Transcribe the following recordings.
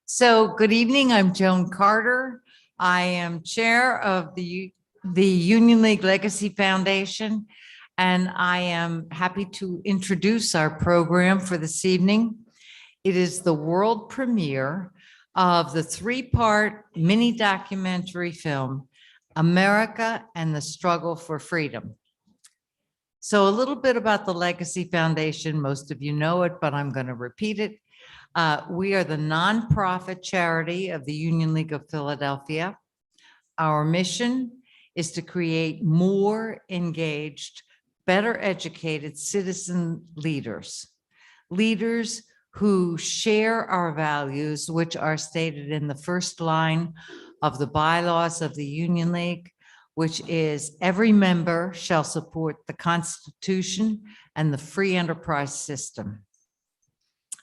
So good evening, I'm Joan Carter. I am chair of the Union League Legacy Foundation, and I am happy to introduce our program for this evening. It is the world premiere of the three-part mini documentary film, America and the Struggle for Freedom. So a little bit about the Legacy Foundation. Most of you know it, but I'm going to repeat it. We are the nonprofit charity of the Union League of Philadelphia. Our mission is to create more engaged, better educated citizen leaders, leaders who share our values, which are stated in the first line of the bylaws of the Union League, which is every member shall support the Constitution and the free enterprise system.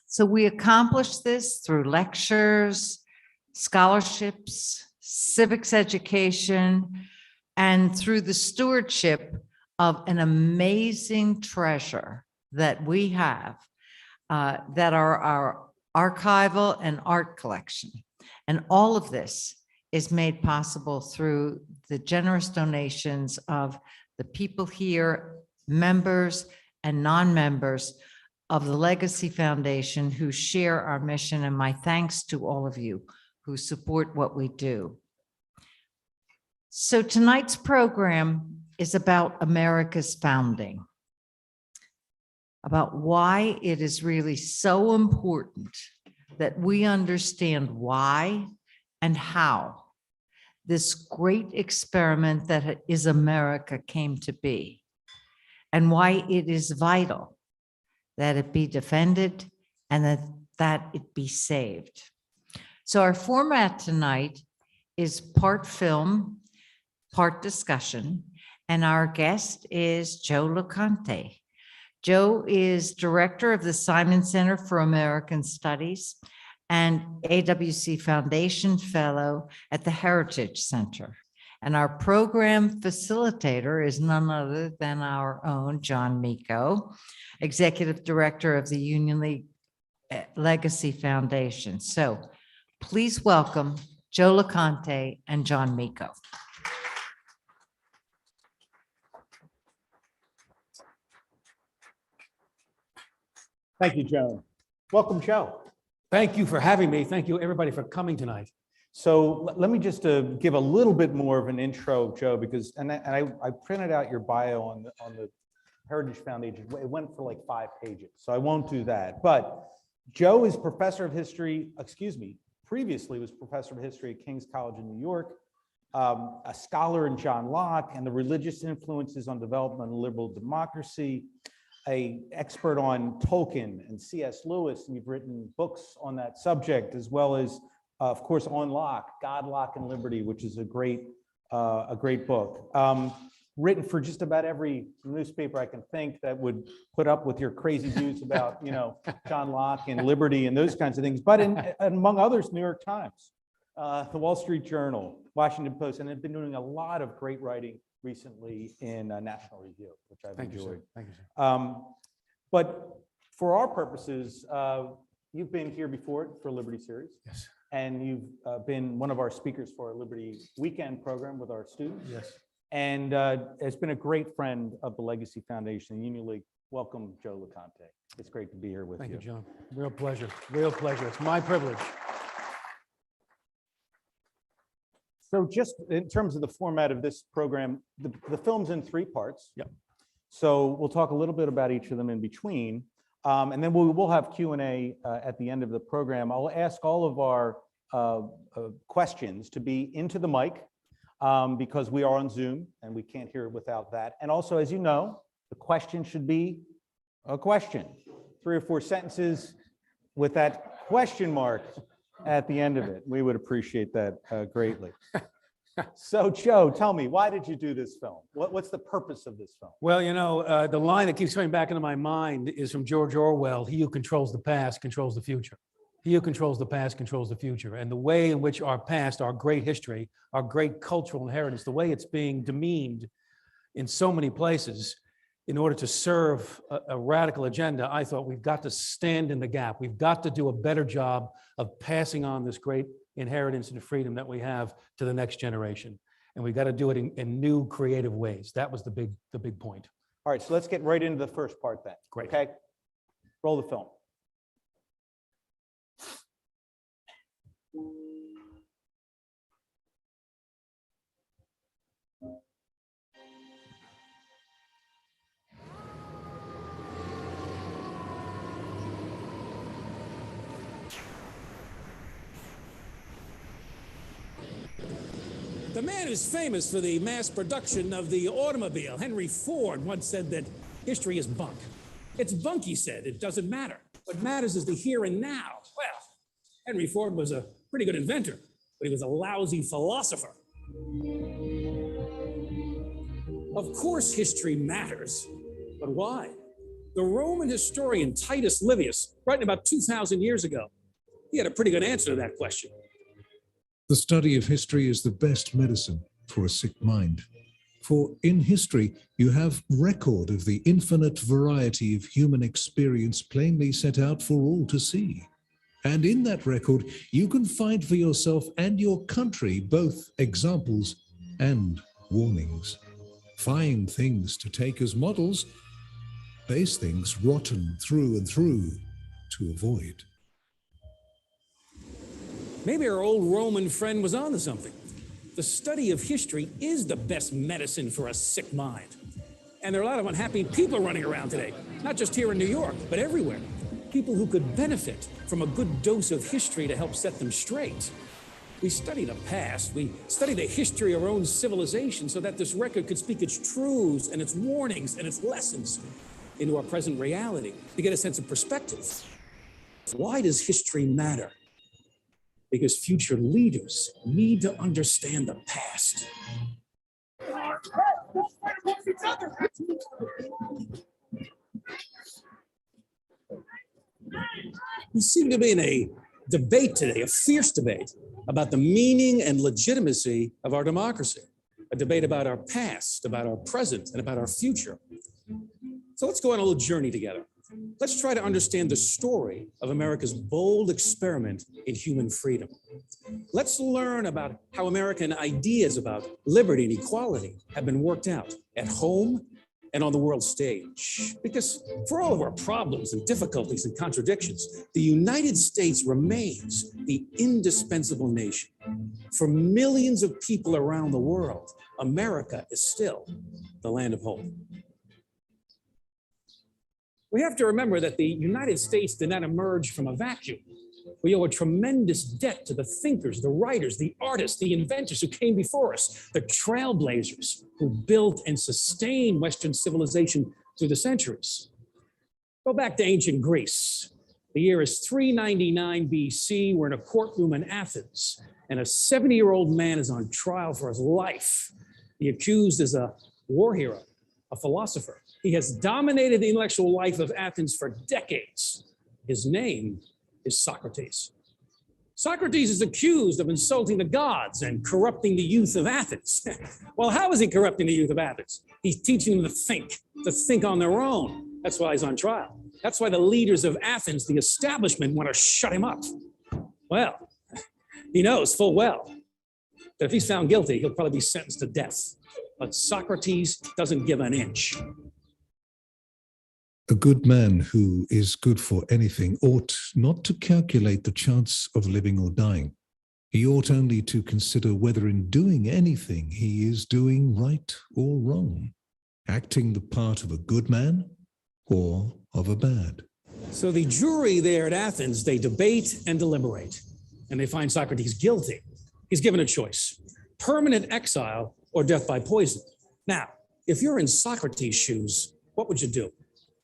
So we accomplish this through lectures, scholarships, civics education, and through the stewardship of an amazing treasure that we have that are our archival and art collection. And all of this is made possible through the generous donations of the people here, members and non-members of the Legacy Foundation who share our mission, and my thanks to all of you who support what we do. So tonight's program is about America's founding, about why it is really so important that we understand why and how this great experiment that is America came to be, and why it is vital that it be defended and that it be saved. So our format tonight is part film, part discussion, and our guest is Joe Loconte. Joe is director of the Simon Center for American Studies and AWC Foundation Fellow at the Heritage Center. And our program facilitator is none other than our own John Miko, Executive Director of the Union League Legacy Foundation. So please welcome Joe Loconte and John Miko. Thank you, Joan. Welcome, Joe. Thank you for having me. Thank you, everybody, for coming tonight. So let me just give a little bit more of an intro, Joe, because I printed out your bio on the Heritage Foundation. It went for like 5 pages, so I won't do that. But Joe is professor of history, previously was professor of history at King's College in New York, a scholar in John Locke and the religious influences on development and liberal democracy, an expert on Tolkien and C.S. Lewis, and you've written books on that subject, as well as of course, on Locke, God, Locke, and Liberty, which is a great book. Written for just about every newspaper I can think that would put up with your crazy views about, John Locke and liberty and those kinds of things. But among others, New York Times, the Wall Street Journal, Washington Post, and have been doing a lot of great writing recently in National Review, which I've enjoyed. Thank you, sir. But for our purposes, you've been here before for Liberty Series. Yes. And you've been one of our speakers for our Liberty Weekend program with our students. Yes. And has been a great friend of the Legacy Foundation and Union League. Welcome, Joe Loconte. It's great to be here with you. Thank you, John. Real pleasure. Real pleasure. It's my privilege. So just in terms of the format of this program, the film's in 3 parts. Yep. So we'll talk a little bit about each of them in between. And then we'll have Q&A at the end of the program. I'll ask all of our questions to be into the mic because we are on Zoom and we can't hear it without that. And also, as you know, the question should be a question. 3 or 4 sentences with that question mark at the end of it. We would appreciate that greatly. So, Joe, tell me, why did you do this film? What's the purpose of this film? Well, the line that keeps coming back into my mind is from George Orwell: "He who controls the past controls the future." He who controls the past controls the future. And the way in which our past, our great history, our great cultural inheritance, the way it's being demeaned in so many places in order to serve a radical agenda, I thought we've got to stand in the gap. We've got to do a better job of passing on this great inheritance and freedom that we have to the next generation. And we've got to do it in new, creative ways. That was the big point. All right, so let's get right into the first part then. Great. Okay, roll the film. The man who's famous for the mass production of the automobile, Henry Ford, once said that history is bunk. It's bunk, he said. It doesn't matter. What matters is the here and now. Well, Henry Ford was a pretty good inventor, but he was a lousy philosopher. Of course, history matters, but why? The Roman historian Titus Livius, writing about 2,000 years ago, he had a pretty good answer to that question. The study of history is the best medicine for a sick mind. For in history, you have record of the infinite variety of human experience plainly set out for all to see. And in that record, you can find for yourself and your country both examples and warnings. Fine things to take as models, base things rotten through and through to avoid. Maybe our old Roman friend was onto something. The study of history is the best medicine for a sick mind. And there are a lot of unhappy people running around today, not just here in New York, but everywhere. People who could benefit from a good dose of history to help set them straight. We study the past, we study the history of our own civilization so that this record could speak its truths and its warnings and its lessons into our present reality to get a sense of perspective. Why does history matter? Because future leaders need to understand the past. We seem to be in a debate today, a fierce debate about the meaning and legitimacy of our democracy, a debate about our past, about our present, and about our future. So let's go on a little journey together. Let's try to understand the story of America's bold experiment in human freedom. Let's learn about how American ideas about liberty and equality have been worked out at home and on the world stage. Because for all of our problems and difficulties and contradictions, the United States remains the indispensable nation. For millions of people around the world, America is still the land of hope. We have to remember that the United States did not emerge from a vacuum. We owe a tremendous debt to the thinkers, the writers, the artists, the inventors who came before us, the trailblazers who built and sustained Western civilization through the centuries. Go back to ancient Greece. The year is 399 BC. We're in a courtroom in Athens, and a 70-year-old man is on trial for his life. The accused is a war hero, a philosopher. He has dominated the intellectual life of Athens for decades. His name is Socrates. Socrates is accused of insulting the gods and corrupting the youth of Athens. Well, how is he corrupting the youth of Athens? He's teaching them to think on their own. That's why he's on trial. That's why the leaders of Athens, the establishment, want to shut him up. Well, he knows full well that if he's found guilty, he'll probably be sentenced to death. But Socrates doesn't give an inch. A good man who is good for anything ought not to calculate the chance of living or dying. He ought only to consider whether in doing anything he is doing right or wrong, acting the part of a good man or of a bad. So the jury there at Athens, they debate and deliberate, and they find Socrates guilty. He's given a choice: permanent exile or death by poison. Now, if you're in Socrates' shoes, what would you do?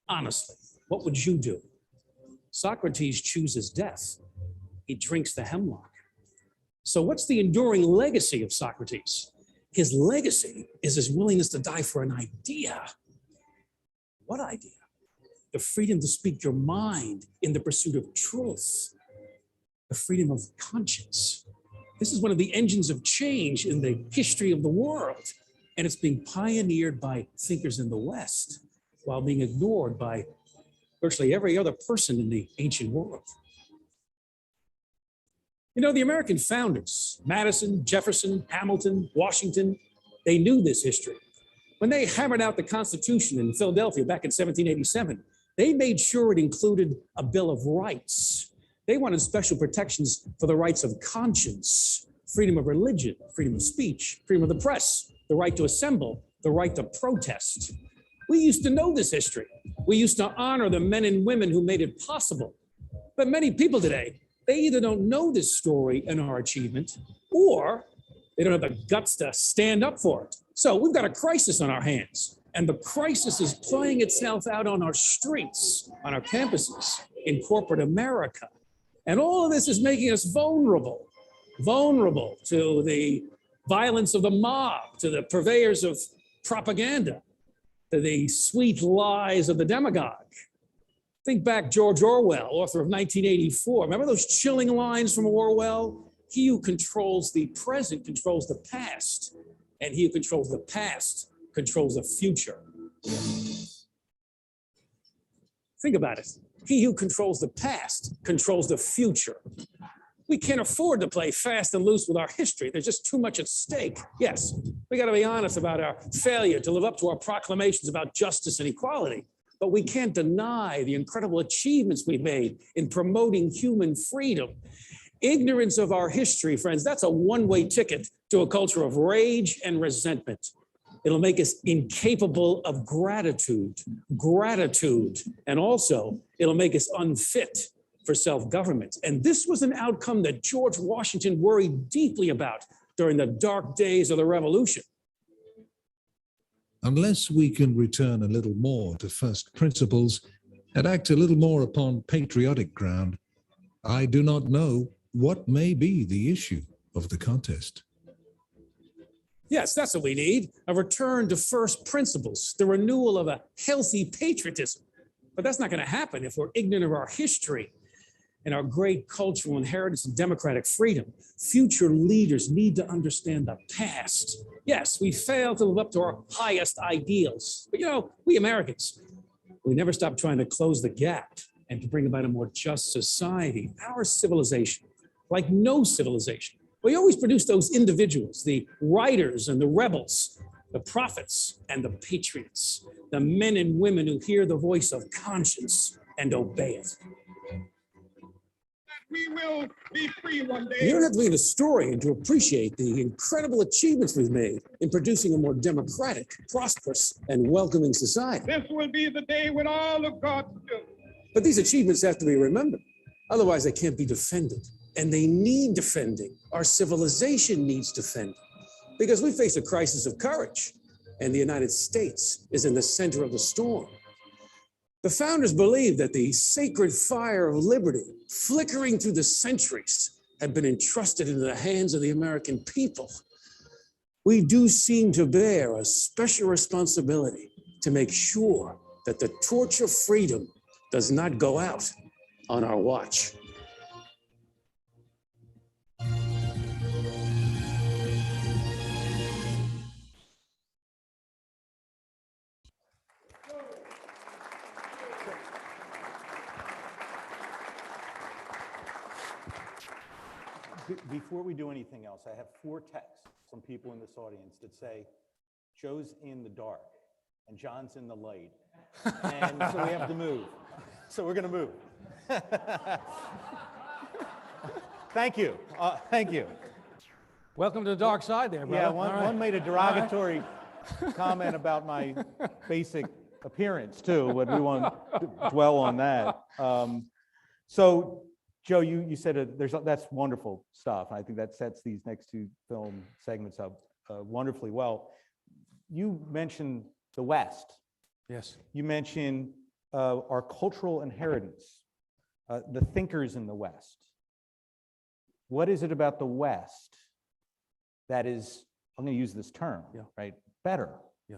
Honestly, what would you do? Socrates chooses death. He drinks the hemlock. So what's the enduring legacy of Socrates? His legacy is his willingness to die for an idea. What idea? The freedom to speak your mind in the pursuit of truth. The freedom of conscience. This is one of the engines of change in the history of the world, and it's being pioneered by thinkers in the West. while being ignored by virtually every other person in the ancient world. You know, the American founders, Madison, Jefferson, Hamilton, Washington, they knew this history. When they hammered out the Constitution in Philadelphia back in 1787, they made sure it included a Bill of Rights. They wanted special protections for the rights of conscience, freedom of religion, freedom of speech, freedom of the press, the right to assemble, the right to protest. We used to know this history. We used to honor the men and women who made it possible. But many people today, they either don't know this story and our achievement, or they don't have the guts to stand up for it. So we've got a crisis on our hands, and the crisis is playing itself out on our streets, on our campuses, in corporate America. And all of this is making us vulnerable to the violence of the mob, to the purveyors of propaganda, to the sweet lies of the demagogue. Think back George Orwell, author of 1984. Remember those chilling lines from Orwell? He who controls the present controls the past, and he who controls the past controls the future. Think about it. He who controls the past controls the future. We can't afford to play fast and loose with our history. There's just too much at stake. Yes, we got to be honest about our failure to live up to our proclamations about justice and equality. But we can't deny the incredible achievements we've made in promoting human freedom. Ignorance of our history, friends, that's a one-way ticket to a culture of rage and resentment. It'll make us incapable of gratitude, and also it'll make us unfit for self-government. And this was an outcome that George Washington worried deeply about during the dark days of the Revolution. Unless we can return a little more to first principles and act a little more upon patriotic ground, I do not know what may be the issue of the contest. Yes, that's what we need, a return to first principles, the renewal of a healthy patriotism. But that's not going to happen if we're ignorant of our history and our great cultural inheritance and democratic freedom. Future leaders need to understand the past. Yes, we failed to live up to our highest ideals. But you know, we Americans, we never stop trying to close the gap and to bring about a more just society. Our civilization, like no civilization, we always produce those individuals, the writers and the rebels, the prophets and the patriots, the men and women who hear the voice of conscience and obey it. We will be free one day. You don't have to be an historian to appreciate the incredible achievements we've made in producing a more democratic, prosperous, and welcoming society. This will be the day when all of God's children. But these achievements have to be remembered. Otherwise, they can't be defended. And they need defending. Our civilization needs defending. Because we face a crisis of courage, and the United States is in the center of the storm. The founders believed that the sacred fire of liberty, flickering through the centuries, had been entrusted into the hands of the American people. We do seem to bear a special responsibility to make sure that the torch of freedom does not go out on our watch. Before we do anything else, I have 4 texts from people in this audience that say, Joe's in the dark and John's in the light. And so we have to move. So we're going to move. Thank you. Thank you. Welcome to the dark side there, brother. Yeah, All right. one made a derogatory comment about my basic appearance too, but we won't dwell on that. So Joe, you said that's wonderful stuff. I think that sets these next 2 film segments up wonderfully well. You mentioned the West. Yes. You mentioned our cultural inheritance, the thinkers in the West. What is it about the West that is, I'm going to use this term, right, better? Yeah.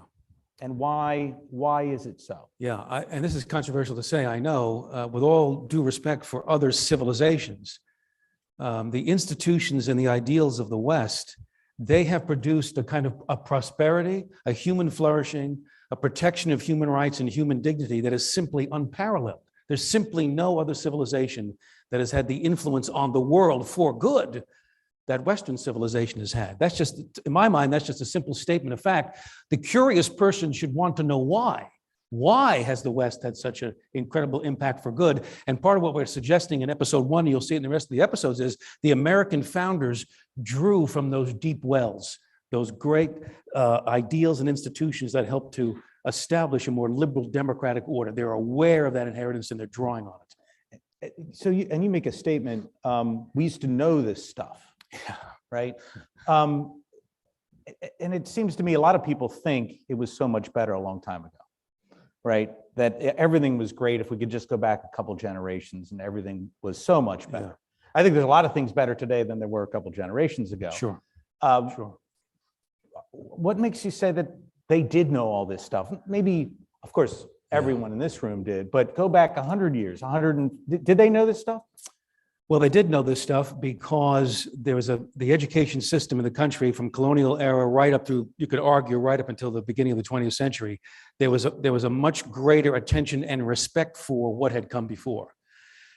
And why is it so? Yeah, and this is controversial to say, I know, with all due respect for other civilizations, the institutions and the ideals of the West, they have produced a kind of a prosperity, a human flourishing, a protection of human rights and human dignity that is simply unparalleled. There's simply no other civilization that has had the influence on the world for good that Western civilization has had. That's just, in my mind, that's just a simple statement of fact. The curious person should want to know why. Why has the West had such an incredible impact for good? And part of what we're suggesting in episode 1, you'll see it in the rest of the episodes, is the American founders drew from those deep wells, those great ideals and institutions that helped to establish a more liberal democratic order. They're aware of that inheritance and they're drawing on it. So you make a statement, we used to know this stuff, right? And it seems to me a lot of people think it was so much better a long time ago, right? That everything was great if we could just go back a couple generations and everything was so much better. Yeah. I think there's a lot of things better today than there were a couple generations ago. Sure. Sure. What makes you say that they did know all this stuff? Maybe, of course, everyone in this room did, but go back 100 years, did they know this stuff? Well, they did know this stuff because there was the education system in the country from colonial era right up through, you could argue, right up until the beginning of the 20th century. There was a much greater attention and respect for what had come before.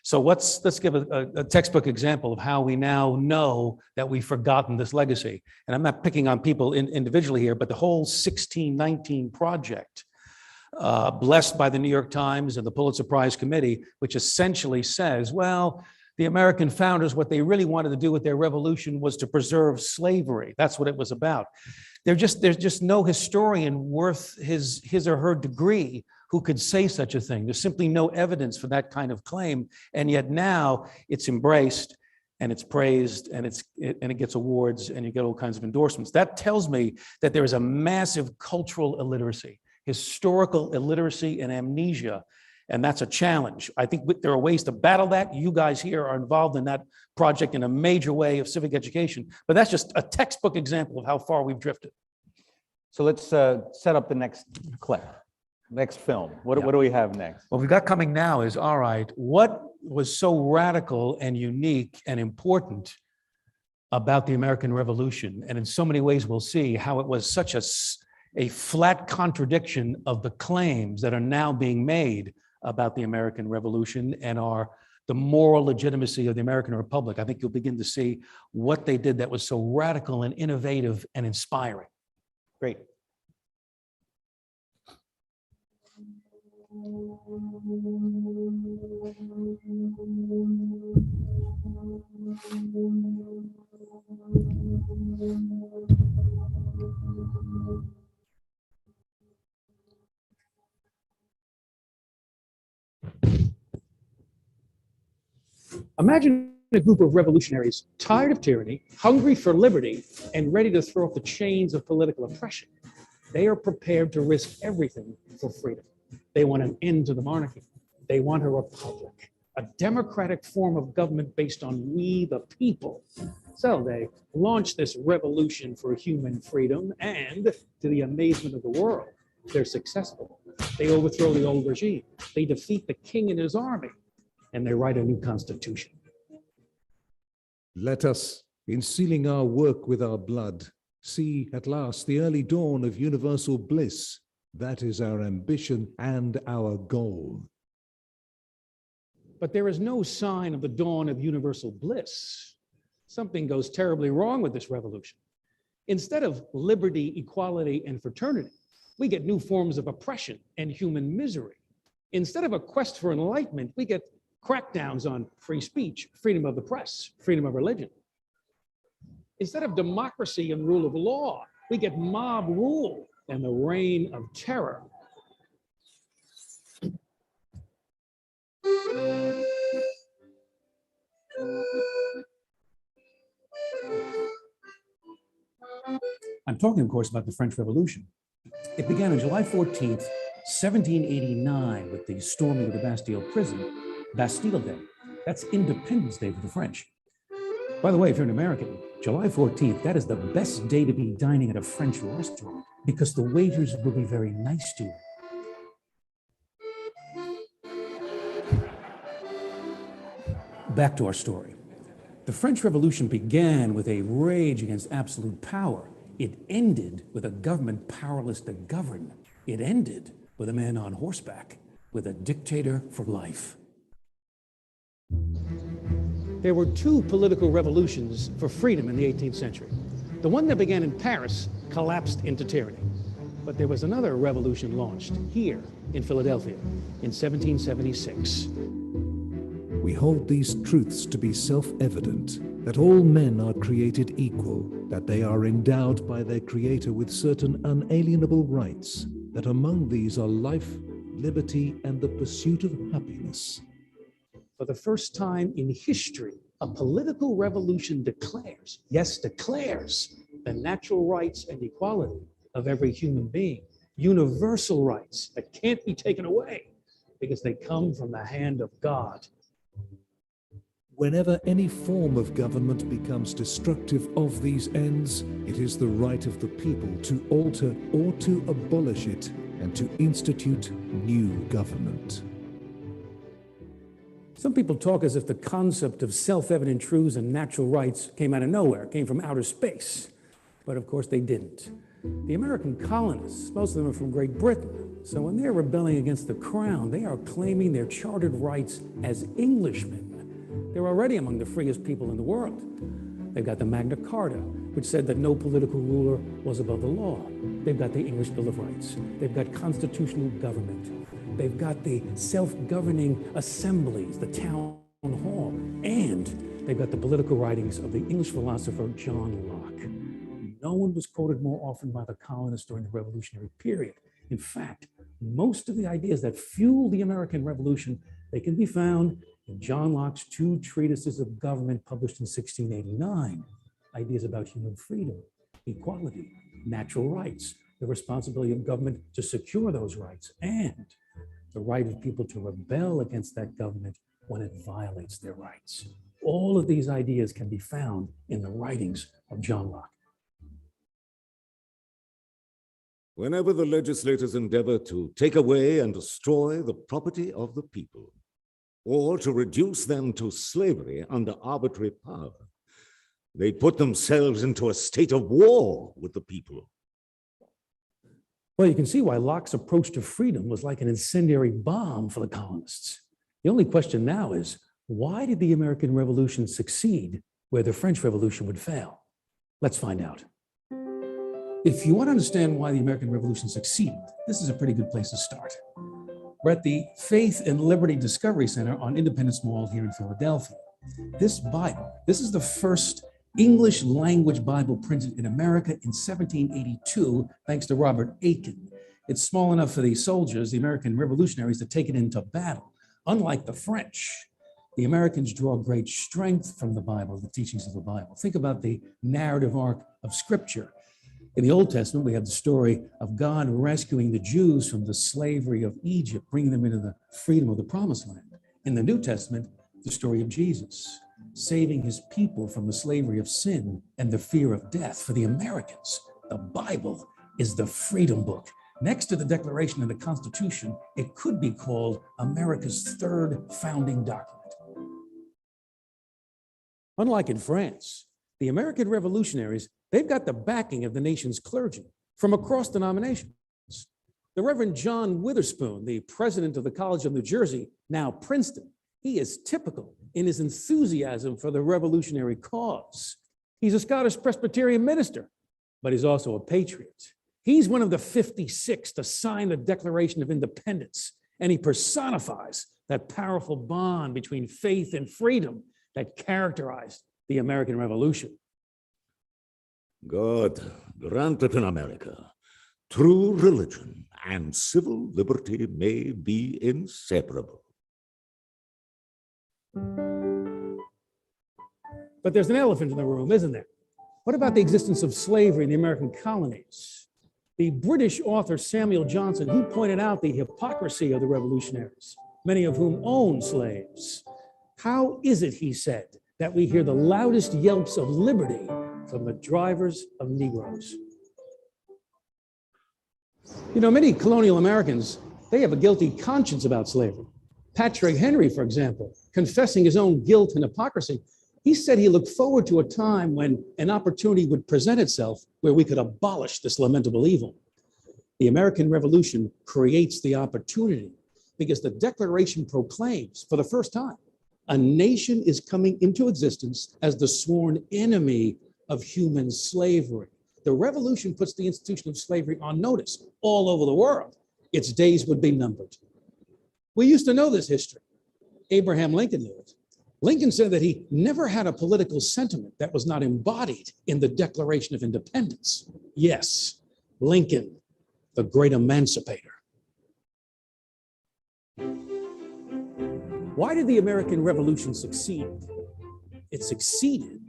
So let's give a textbook example of how we now know that we've forgotten this legacy. And I'm not picking on people individually here, but the whole 1619 project, blessed by the New York Times and the Pulitzer Prize Committee, which essentially says, well, the American founders, what they really wanted to do with their revolution was to preserve slavery. That's what it was about. There's just no historian worth his or her degree who could say such a thing. There's simply no evidence for that kind of claim. And yet now it's embraced and it's praised and it gets awards and you get all kinds of endorsements. That tells me that there is a massive cultural illiteracy, historical illiteracy and amnesia. And that's a challenge. I think there are ways to battle that. You guys here are involved in that project in a major way of civic education. But that's just a textbook example of how far we've drifted. So let's set up the next clip, next film. What do we have next? What we've got coming now is, all right, what was so radical and unique and important about the American Revolution? And in so many ways, we'll see how it was such a flat contradiction of the claims that are now being made about the American Revolution and the moral legitimacy of the American Republic. I think you'll begin to see what they did that was so radical and innovative and inspiring. Great. Imagine a group of revolutionaries tired of tyranny, hungry for liberty, and ready to throw off the chains of political oppression. They are prepared to risk everything for freedom. They want an end to the monarchy. They want a republic, a democratic form of government based on we the people. So they launch this revolution for human freedom, and to the amazement of the world, they're successful. They overthrow the old regime. They defeat the king and his army, and they write a new constitution. Let us, in sealing our work with our blood, see at last the early dawn of universal bliss. That is our ambition and our goal. But there is no sign of the dawn of universal bliss. Something goes terribly wrong with this revolution. Instead of liberty, equality, and fraternity, we get new forms of oppression and human misery. Instead of a quest for enlightenment, we get crackdowns on free speech, freedom of the press, freedom of religion. Instead of democracy and rule of law, we get mob rule and the reign of terror. I'm talking, of course, about the French Revolution. It began on July 14th, 1789, with the storming of the Bastille prison. Bastille Day. That's Independence Day for the French. By the way, if you're an American, July 14th, that is the best day to be dining at a French restaurant because the waiters will be very nice to you. Back to our story. The French Revolution began with a rage against absolute power. It ended with a government powerless to govern. It ended with a man on horseback, with a dictator for life. There were two political revolutions for freedom in the 18th century. The one that began in Paris collapsed into tyranny. But there was another revolution launched here in Philadelphia in 1776. We hold these truths to be self-evident, that all men are created equal, that they are endowed by their Creator with certain unalienable rights, that among these are life, liberty, and the pursuit of happiness. For the first time in history, a political revolution declares, yes, declares, the natural rights and equality of every human being, universal rights that can't be taken away because they come from the hand of God. Whenever any form of government becomes destructive of these ends, it is the right of the people to alter or to abolish it and to institute new government. Some people talk as if the concept of self-evident truths and natural rights came out of nowhere, came from outer space. But of course they didn't. The American colonists, most of them are from Great Britain, so when they're rebelling against the crown, they are claiming their chartered rights as Englishmen. They're already among the freest people in the world. They've got the Magna Carta, which said that no political ruler was above the law. They've got the English Bill of Rights. They've got constitutional government. They've got the self-governing assemblies, the town hall, and they've got the political writings of the English philosopher John Locke. No one was quoted more often by the colonists during the Revolutionary period. In fact, most of the ideas that fueled the American Revolution, they can be found in John Locke's two treatises of government published in 1689. Ideas about human freedom, equality, natural rights, the responsibility of government to secure those rights, and the right of people to rebel against that government when it violates their rights. All of these ideas can be found in the writings of John Locke. Whenever the legislators endeavor to take away and destroy the property of the people, or to reduce them to slavery under arbitrary power, they put themselves into a state of war with the people. Well, you can see why Locke's approach to freedom was like an incendiary bomb for the colonists. The only question now is, why did the American Revolution succeed where the French Revolution would fail? Let's find out. If you want to understand why the American Revolution succeeded, this is a pretty good place to start. We're at the Faith and Liberty Discovery Center on Independence Mall here in Philadelphia. This Bible, this is the first English language Bible printed in America in 1782, thanks to Robert Aiken. It's small enough for the soldiers, the American revolutionaries, to take it into battle. Unlike the French, the Americans draw great strength from the Bible, the teachings of the Bible. Think about the narrative arc of Scripture. In the Old Testament, we have the story of God rescuing the Jews from the slavery of Egypt, bringing them into the freedom of the Promised Land. In the New Testament, the story of Jesus, saving his people from the slavery of sin and the fear of death. For the Americans, the Bible is the freedom book. Next to the Declaration and the Constitution, it could be called America's third founding document. Unlike in France, the American revolutionaries, they've got the backing of the nation's clergy from across denominations. The Reverend John Witherspoon, the president of the College of New Jersey, now Princeton, he is typical in his enthusiasm for the revolutionary cause. He's a Scottish Presbyterian minister, but he's also a patriot. He's one of the 56 to sign the Declaration of Independence, and he personifies that powerful bond between faith and freedom that characterized the American Revolution. God grant that in America, true religion and civil liberty may be inseparable. But there's an elephant in the room, isn't there? What about the existence of slavery in the American colonies? The British author Samuel Johnson, he pointed out the hypocrisy of the revolutionaries, many of whom owned slaves. How is it, he said, that we hear the loudest yelps of liberty from the drivers of Negroes? You know, many colonial Americans, they have a guilty conscience about slavery. Patrick Henry, for example, confessing his own guilt and hypocrisy, he said he looked forward to a time when an opportunity would present itself where we could abolish this lamentable evil. The American Revolution creates the opportunity because the Declaration proclaims for the first time a nation is coming into existence as the sworn enemy of human slavery. The revolution puts the institution of slavery on notice all over the world. Its days would be numbered. We used to know this history. Abraham Lincoln knew it. Lincoln said that he never had a political sentiment that was not embodied in the Declaration of Independence. Yes, Lincoln, the great emancipator. Why did the American Revolution succeed? It succeeded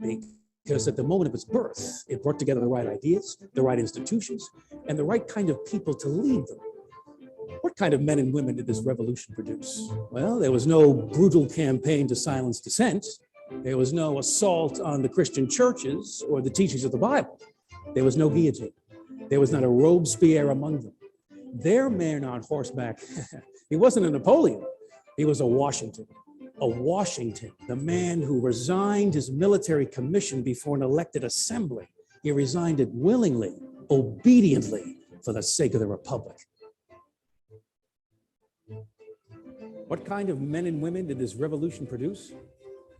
because at the moment of its birth, it brought together the right ideas, the right institutions, and the right kind of people to lead them. What kind of men and women did this revolution produce? Well, there was no brutal campaign to silence dissent. There was no assault on the Christian churches or the teachings of the Bible. There was no guillotine. There was not a Robespierre among them. Their man on horseback, he wasn't a Napoleon. He was a Washington, the man who resigned his military commission before an elected assembly. He resigned it willingly, obediently, for the sake of the Republic. What kind of men and women did this revolution produce?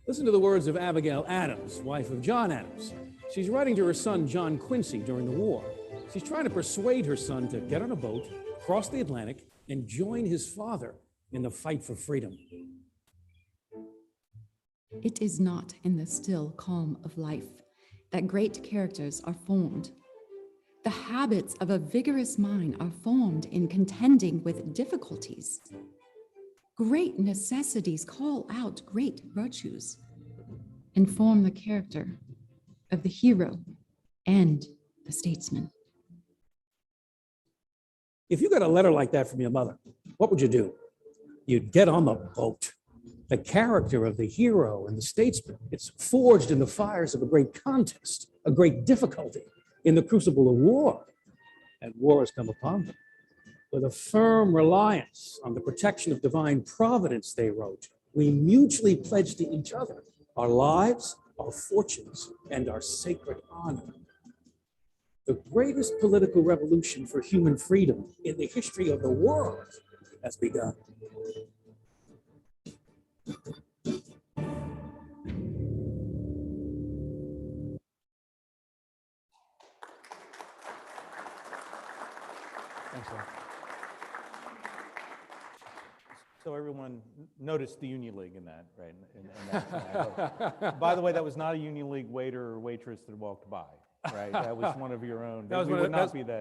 Listen to the words of Abigail Adams, wife of John Adams. She's writing to her son, John Quincy, during the war. She's trying to persuade her son to get on a boat, cross the Atlantic, and join his father in the fight for freedom. It is not in the still calm of life that great characters are formed. The habits of a vigorous mind are formed in contending with difficulties. Great necessities call out great virtues and form the character of the hero and the statesman. If you got a letter like that from your mother, what would you do? You'd get on the boat. The character of the hero and the statesman, it's forged in the fires of a great contest, a great difficulty, in the crucible of war. And war has come upon them. With a firm reliance on the protection of divine providence, they wrote, we mutually pledge to each other our lives, our fortunes, and our sacred honor. The greatest political revolution for human freedom in the history of the world has begun. Thanks, Larry. So everyone noticed the Union League in that, right? In that. By the way, that was not a Union League waiter or waitress that walked by, right? That was one of your own. That was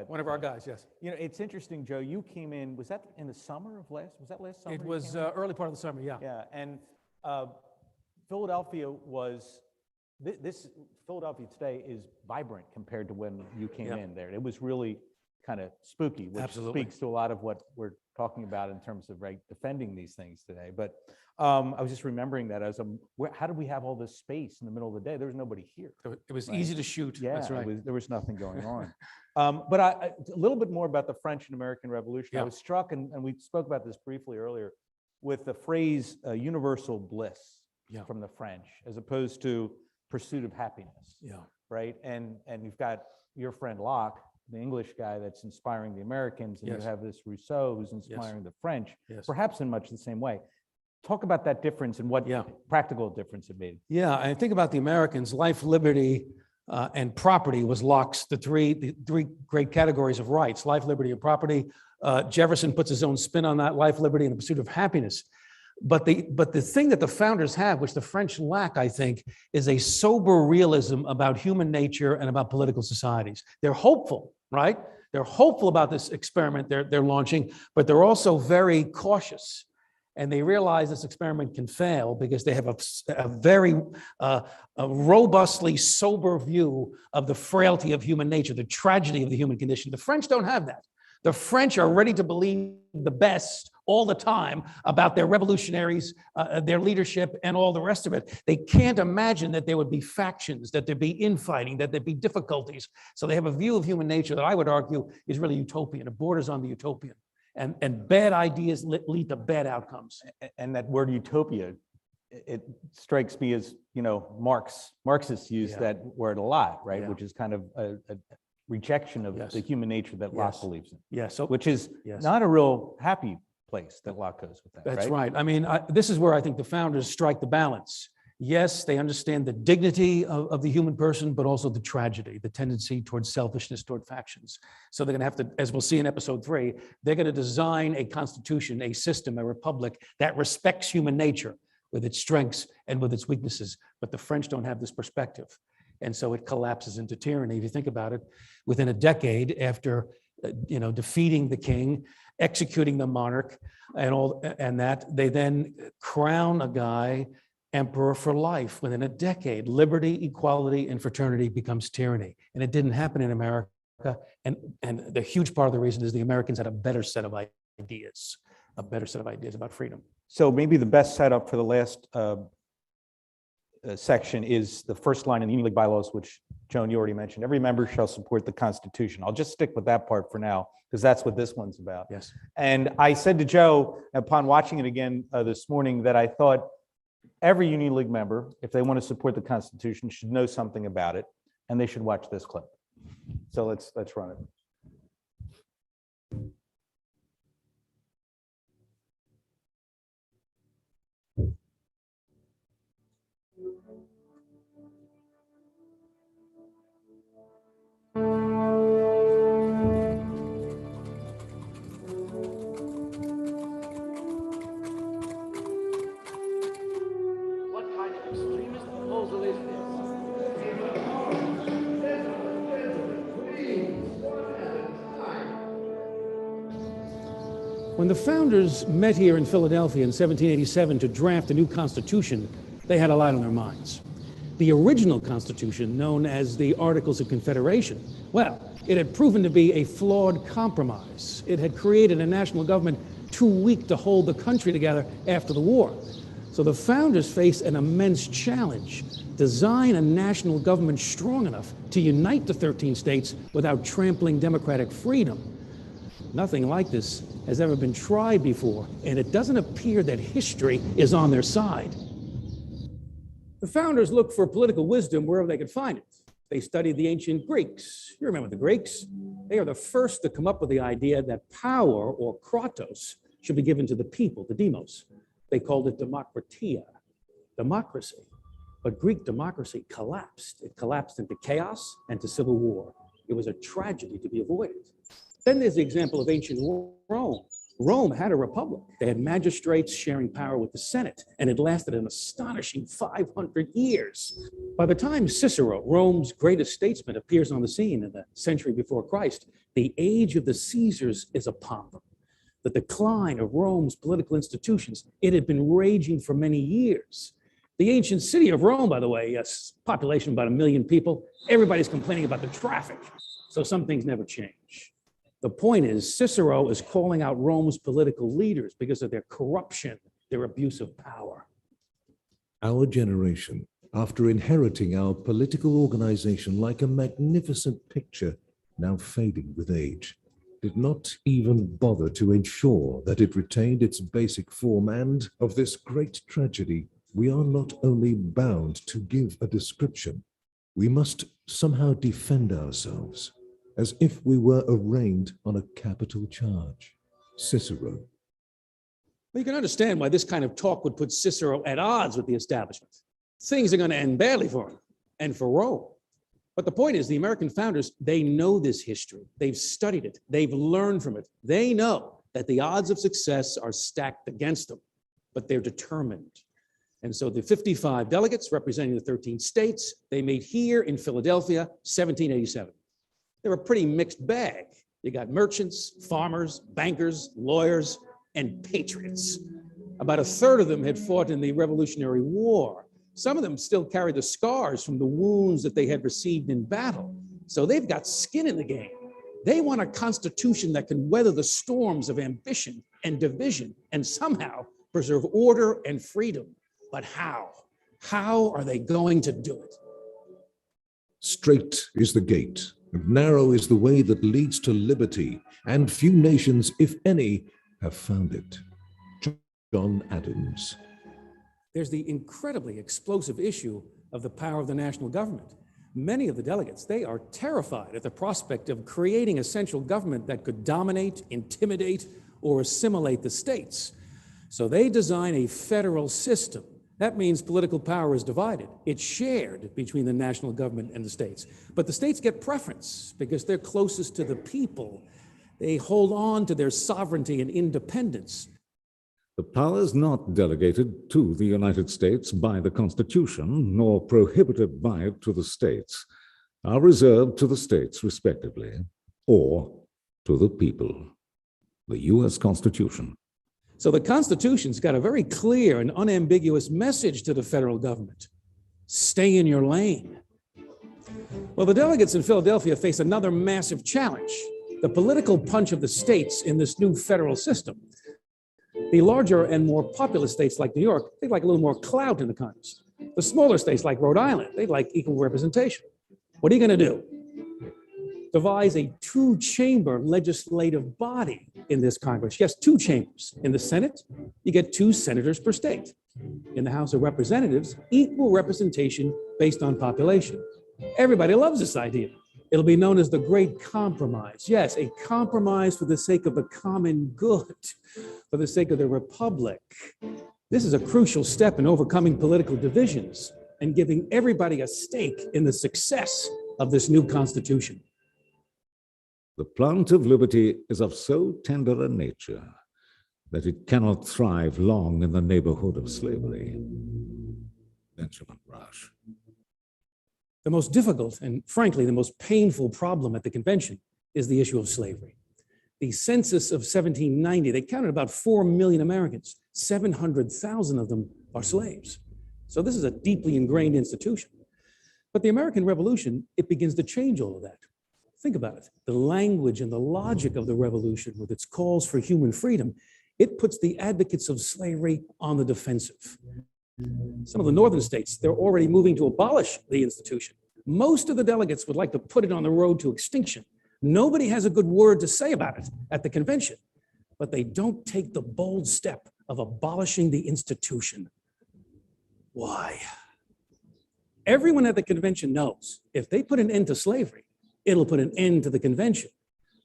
one of our guys, yes. You know, it's interesting, Joe, you came in, was that in the summer of was that last summer? It was early part of the summer, yeah. Yeah, and Philadelphia was, Philadelphia today is vibrant compared to when you came in there. It was really kind of spooky, which speaks to a lot of what we're talking about in terms of defending these things today. But I was just remembering that as how did we have all this space in the middle of the day? There was nobody here. It was easy to shoot. Yeah, that's right. There was nothing going on. But a little bit more about the French and American Revolution. Yeah. I was struck, and we spoke about this briefly earlier, with the phrase universal bliss from the French, as opposed to pursuit of happiness. Yeah. Right. And you've got your friend Locke, the English guy that's inspiring the Americans, and you have this Rousseau who's inspiring the French, perhaps in much the same way. Talk about that difference and what practical difference it made. Yeah, I think about the Americans, life, liberty, and property was Locke's, the three great categories of rights, life, liberty, and property. Jefferson puts his own spin on that, life, liberty, and the pursuit of happiness. But the thing that the founders have, which the French lack, I think, is a sober realism about human nature and about political societies. They're hopeful, right? They're hopeful about this experiment they're launching, but they're also very cautious. And they realize this experiment can fail because they have a very robustly sober view of the frailty of human nature, the tragedy of the human condition. The French don't have that. The French are ready to believe the best all the time about their revolutionaries, their leadership, and all the rest of it. They can't imagine that there would be factions, that there'd be infighting, that there'd be difficulties. So they have a view of human nature that I would argue is really utopian. It borders on the utopian. And bad ideas lead to bad outcomes. And that word utopia, it strikes me as, Marxists use that word a lot, right? Which is kind of rejection of Yes. the human nature that Locke Yes. believes in, Yeah, so which is yes. not a real happy place that Locke goes with that, That's right. I mean, this is where I think the founders strike the balance. Yes, they understand the dignity of the human person, but also the tragedy, the tendency towards selfishness, toward factions. So they're going to have to, as we'll see in episode 3, they're going to design a constitution, a system, a republic that respects human nature with its strengths and with its weaknesses. But the French don't have this perspective. And so it collapses into tyranny. If you think about it, within a decade after, defeating the king, executing the monarch, and that they then crown a guy emperor for life. Within a decade, liberty, equality, and fraternity becomes tyranny. And it didn't happen in America. And the huge part of the reason is the Americans had a better set of ideas about freedom. So maybe the best setup for the last section is the first line in the Union League bylaws, which, Joan, you already mentioned. Every member shall support the Constitution. I'll just stick with that part for now, because that's what this one's about. Yes. And I said to Joe, upon watching it again this morning, that I thought every Union League member, if they want to support the Constitution, should know something about it, and they should watch this clip. So let's run it. What kind of extremist proposal is this? When the founders met here in Philadelphia in 1787 to draft a new constitution, they had a lot on their minds. The original constitution, known as the Articles of Confederation, well, it had proven to be a flawed compromise. It had created a national government too weak to hold the country together after the war. So the founders faced an immense challenge: design a national government strong enough to unite the 13 states without trampling democratic freedom. Nothing like this has ever been tried before, and it doesn't appear that history is on their side. The founders looked for political wisdom wherever they could find it. They studied the ancient Greeks. You remember the Greeks? They are the first to come up with the idea that power, or kratos, should be given to the people, the demos. They called it demokratia, democracy. But Greek democracy collapsed. It collapsed into chaos and to civil war. It was a tragedy to be avoided. Then there's the example of ancient Rome. Rome had a republic. They had magistrates sharing power with the Senate, and it lasted an astonishing 500 years. By the time Cicero, Rome's greatest statesman, appears on the scene in the century before Christ, the age of the Caesars is upon them. The decline of Rome's political institutions, it had been raging for many years. The ancient city of Rome, by the way, a population of about 1 million people, everybody's complaining about the traffic. So some things never change. The point is, Cicero is calling out Rome's political leaders because of their corruption, their abuse of power. Our generation, after inheriting our political organization like a magnificent picture now fading with age, did not even bother to ensure that it retained its basic form, and of this great tragedy, we are not only bound to give a description, we must somehow defend ourselves, as if we were arraigned on a capital charge. Cicero. Well, you can understand why this kind of talk would put Cicero at odds with the establishment. Things are going to end badly for him and for Rome. But the point is, the American founders, they know this history. They've studied it. They've learned from it. They know that the odds of success are stacked against them, but they're determined. And so the 55 delegates representing the 13 states, they meet here in Philadelphia, 1787. They're a pretty mixed bag. You got merchants, farmers, bankers, lawyers, and patriots. About a third of them had fought in the Revolutionary War. Some of them still carry the scars from the wounds that they had received in battle. So they've got skin in the game. They want a constitution that can weather the storms of ambition and division and somehow preserve order and freedom. But how? How are they going to do it? Straight is the gate, and narrow is the way that leads to liberty, and few nations, if any, have found it. John Adams. There's the incredibly explosive issue of the power of the national government. Many of the delegates, they are terrified at the prospect of creating a central government that could dominate, intimidate, or assimilate the states. So they design a federal system. That means political power is divided. It's shared between the national government and the states. But the states get preference because they're closest to the people. They hold on to their sovereignty and independence. The powers not delegated to the United States by the Constitution, nor prohibited by it to the states, are reserved to the states respectively, or to the people. The U.S. Constitution. So the Constitution's got a very clear and unambiguous message to the federal government. Stay in your lane. Well, the delegates in Philadelphia face another massive challenge, the political punch of the states in this new federal system. The larger and more populous states like New York, they'd like a little more clout in the Congress. The smaller states like Rhode Island, they'd like equal representation. What are you going to do? Devise a two-chamber legislative body in this Congress. Yes, two chambers. In the Senate, you get 2 senators per state. In the House of Representatives, equal representation based on population. Everybody loves this idea. It'll be known as the Great Compromise. Yes, a compromise for the sake of the common good, for the sake of the republic. This is a crucial step in overcoming political divisions and giving everybody a stake in the success of this new Constitution. The plant of liberty is of so tender a nature that it cannot thrive long in the neighborhood of slavery. Benjamin Rush. The most difficult and, frankly, the most painful problem at the convention is the issue of slavery. The census of 1790, they counted about 4 million Americans. 700,000 of them are slaves. So this is a deeply ingrained institution. But the American Revolution, it begins to change all of that. Think about it. The language and the logic of the revolution with its calls for human freedom, it puts the advocates of slavery on the defensive. Some of the northern states, they're already moving to abolish the institution. Most of the delegates would like to put it on the road to extinction. Nobody has a good word to say about it at the convention, but they don't take the bold step of abolishing the institution. Why? Everyone at the convention knows if they put an end to slavery, it'll put an end to the convention.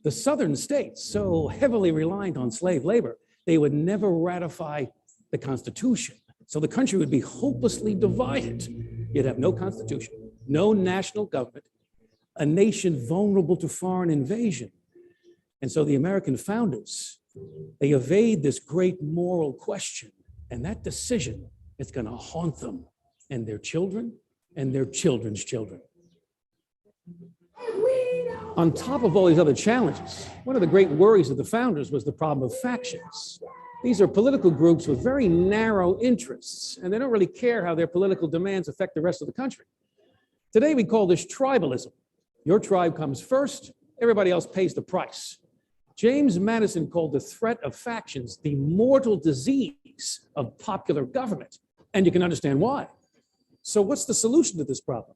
The southern states, so heavily reliant on slave labor, they would never ratify the Constitution. So the country would be hopelessly divided. You'd have no constitution, no national government, a nation vulnerable to foreign invasion. And so the American founders, they evade this great moral question. And that decision is going to haunt them and their children and their children's children. On top of all these other challenges, one of the great worries of the founders was the problem of factions. These are political groups with very narrow interests, and they don't really care how their political demands affect the rest of the country. Today, we call this tribalism. Your tribe comes first, everybody else pays the price. James Madison called the threat of factions the mortal disease of popular government, and you can understand why. So what's the solution to this problem?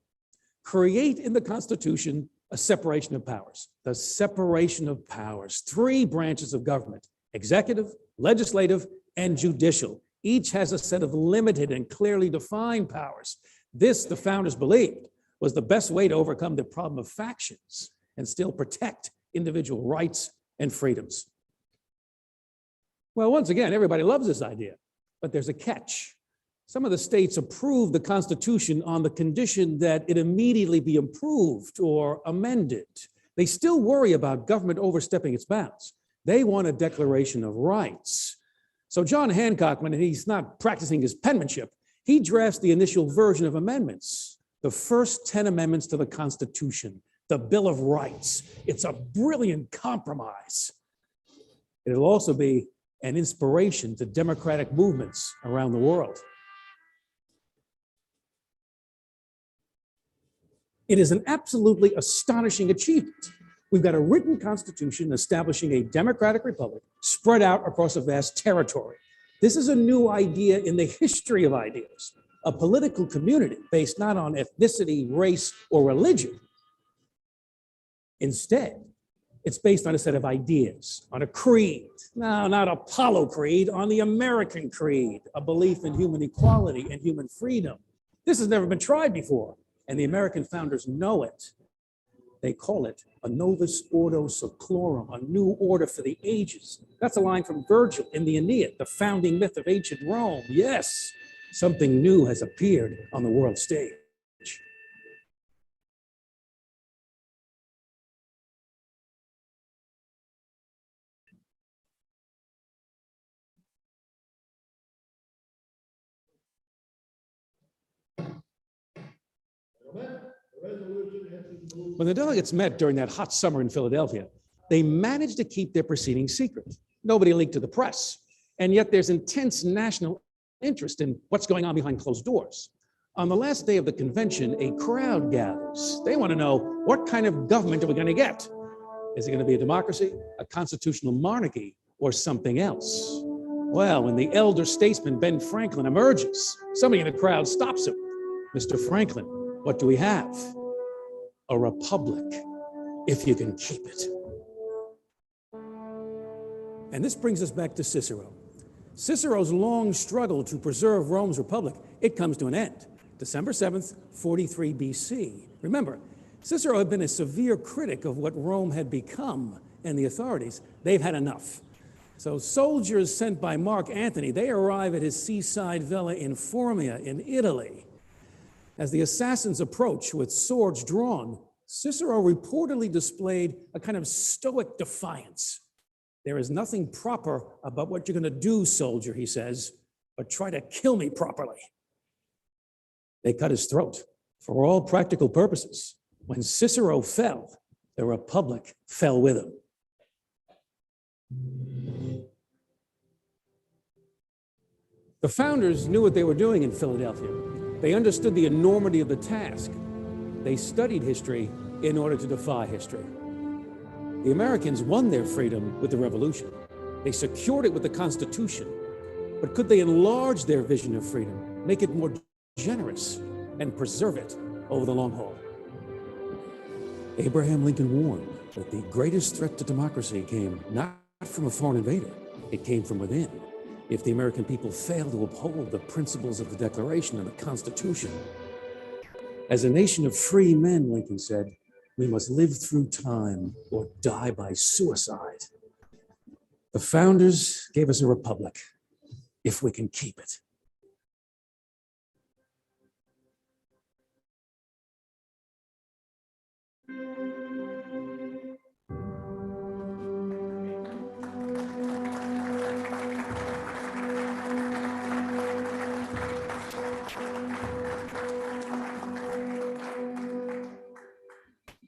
Create in the Constitution a separation of powers. The separation of powers. 3 branches of government: executive, legislative, and judicial. Each has a set of limited and clearly defined powers. This, the founders believed, was the best way to overcome the problem of factions and still protect individual rights and freedoms. Well, once again, everybody loves this idea, but there's a catch. Some of the states approved the Constitution on the condition that it immediately be improved or amended. They still worry about government overstepping its bounds. They want a Declaration of Rights. So John Hancock, when he's not practicing his penmanship, he drafts the initial version of amendments, the first 10 amendments to the Constitution, the Bill of Rights. It's a brilliant compromise. It'll also be an inspiration to democratic movements around the world. It is an absolutely astonishing achievement. We've got a written constitution establishing a democratic republic spread out across a vast territory. This is a new idea in the history of ideas, a political community based not on ethnicity, race, or religion. Instead, it's based on a set of ideas, on a creed. No, not Apollo Creed, on the American creed, a belief in human equality and human freedom. This has never been tried before. and the American founders know it. They call it a novus ordo seclorum, a new order for the ages. That's a line from Virgil in the Aeneid, the founding myth of ancient Rome. Yes, something new has appeared on the world stage. When the delegates met during that hot summer in Philadelphia, they managed to keep their proceedings secret. Nobody leaked to the press. And yet there's intense national interest in what's going on behind closed doors. On the last day of the convention, a crowd gathers. They want to know, what kind of government are we going to get? Is it going to be a democracy, a constitutional monarchy, or something else? Well, when the elder statesman Ben Franklin emerges, somebody in the crowd stops him. Mr. Franklin, what do we have? A republic, if you can keep it. And this brings us back to Cicero. Cicero's long struggle to preserve Rome's republic, it comes to an end. December 7th, 43 BC. Remember, Cicero had been a severe critic of what Rome had become, and the authorities, they've had enough. So soldiers sent by Mark Antony, they arrive at his seaside villa in Formia in Italy. As the assassins approach with swords drawn, Cicero reportedly displayed a kind of stoic defiance. There is nothing proper about what you're going to do, soldier, he says, but try to kill me properly. They cut his throat. For all practical purposes, when Cicero fell, the republic fell with him. The founders knew what they were doing in Philadelphia. They understood the enormity of the task. They studied history in order to defy history. The Americans won their freedom with the Revolution. They secured it with the Constitution. But could they enlarge their vision of freedom, make it more generous, and preserve it over the long haul? Abraham Lincoln warned that the greatest threat to democracy came not from a foreign invader, it came from within. If the American people fail to uphold the principles of the Declaration and the Constitution. As a nation of free men, Lincoln said, we must live through time or die by suicide. The founders gave us a republic, if we can keep it.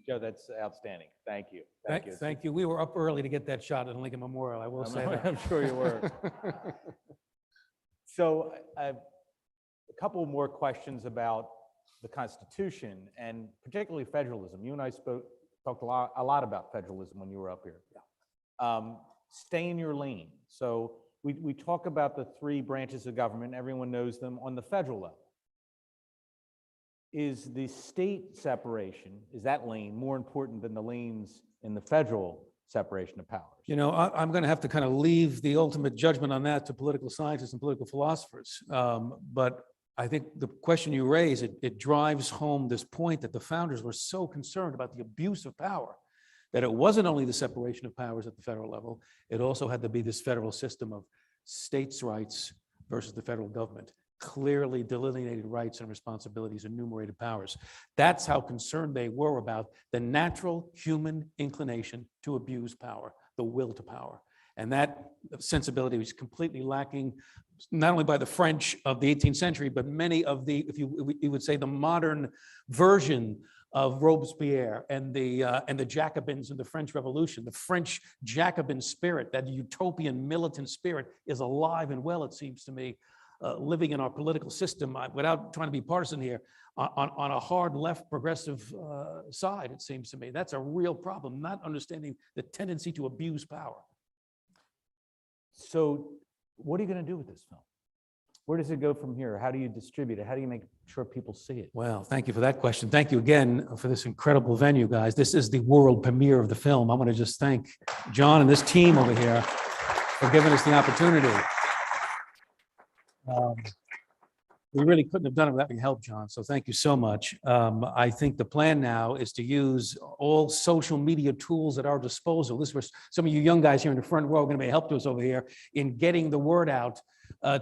Joe, that's outstanding. Thank you. Thank you. We were up early to get that shot at Lincoln Memorial, I will say that. I'm sure you were. So a couple more questions about the Constitution and particularly federalism. You and I talked a lot about federalism when you were up here. Stay in your lane. So we talk about the three branches of government. Everyone knows them on the federal level. Is the state separation, is that lane more important than the lanes in the federal separation of powers? You know, I'm going to have to kind of leave the ultimate judgment on that to political scientists and political philosophers. But I think the question you raise, it drives home this point that the founders were so concerned about the abuse of power that it wasn't only the separation of powers at the federal level, it also had to be this federal system of states' rights versus the federal government. Clearly delineated rights and responsibilities, enumerated powers. That's how concerned they were about the natural human inclination to abuse power, the will to power. And that sensibility was completely lacking, not only by the French of the 18th century, but many of the, if you would say, the modern version of Robespierre and the Jacobins in the French Revolution. The French Jacobin spirit, that utopian militant spirit, is alive and well, it seems to me, living in our political system, without trying to be partisan here, on a hard left progressive side, it seems to me. That's a real problem, not understanding the tendency to abuse power. So what are you going to do with this film? Where does it go from here? How do you distribute it? How do you make sure people see it? Well, thank you for that question. Thank you again for this incredible venue, guys. This is the world premiere of the film. I want to just thank John and this team over here for giving us the opportunity. We really couldn't have done it without your help, John. So thank you so much. I think the plan now is to use all social media tools at our disposal. This was some of you young guys here in the front row are going to be help to us over here in getting the word out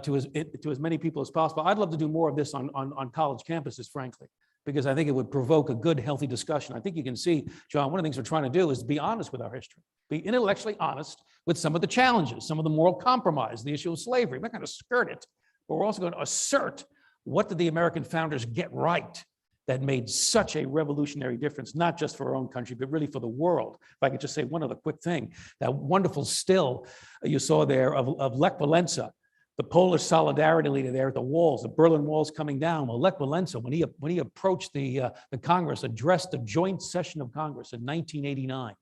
to as many people as possible. I'd love to do more of this on college campuses, frankly, because I think it would provoke a good, healthy discussion. I think you can see, John, one of the things we're trying to do is be honest with our history, be intellectually honest with some of the challenges, some of the moral compromise, the issue of slavery. We're not going to skirt it, but we're also going to assert what did the American founders get right that made such a revolutionary difference, not just for our own country, but really for the world. If I could just say one other quick thing, that wonderful still you saw there of Lech Walesa, the Polish solidarity leader there at the walls, the Berlin Walls coming down. Well, Lech Walesa, when he approached the Congress, addressed the joint session of Congress in 1989.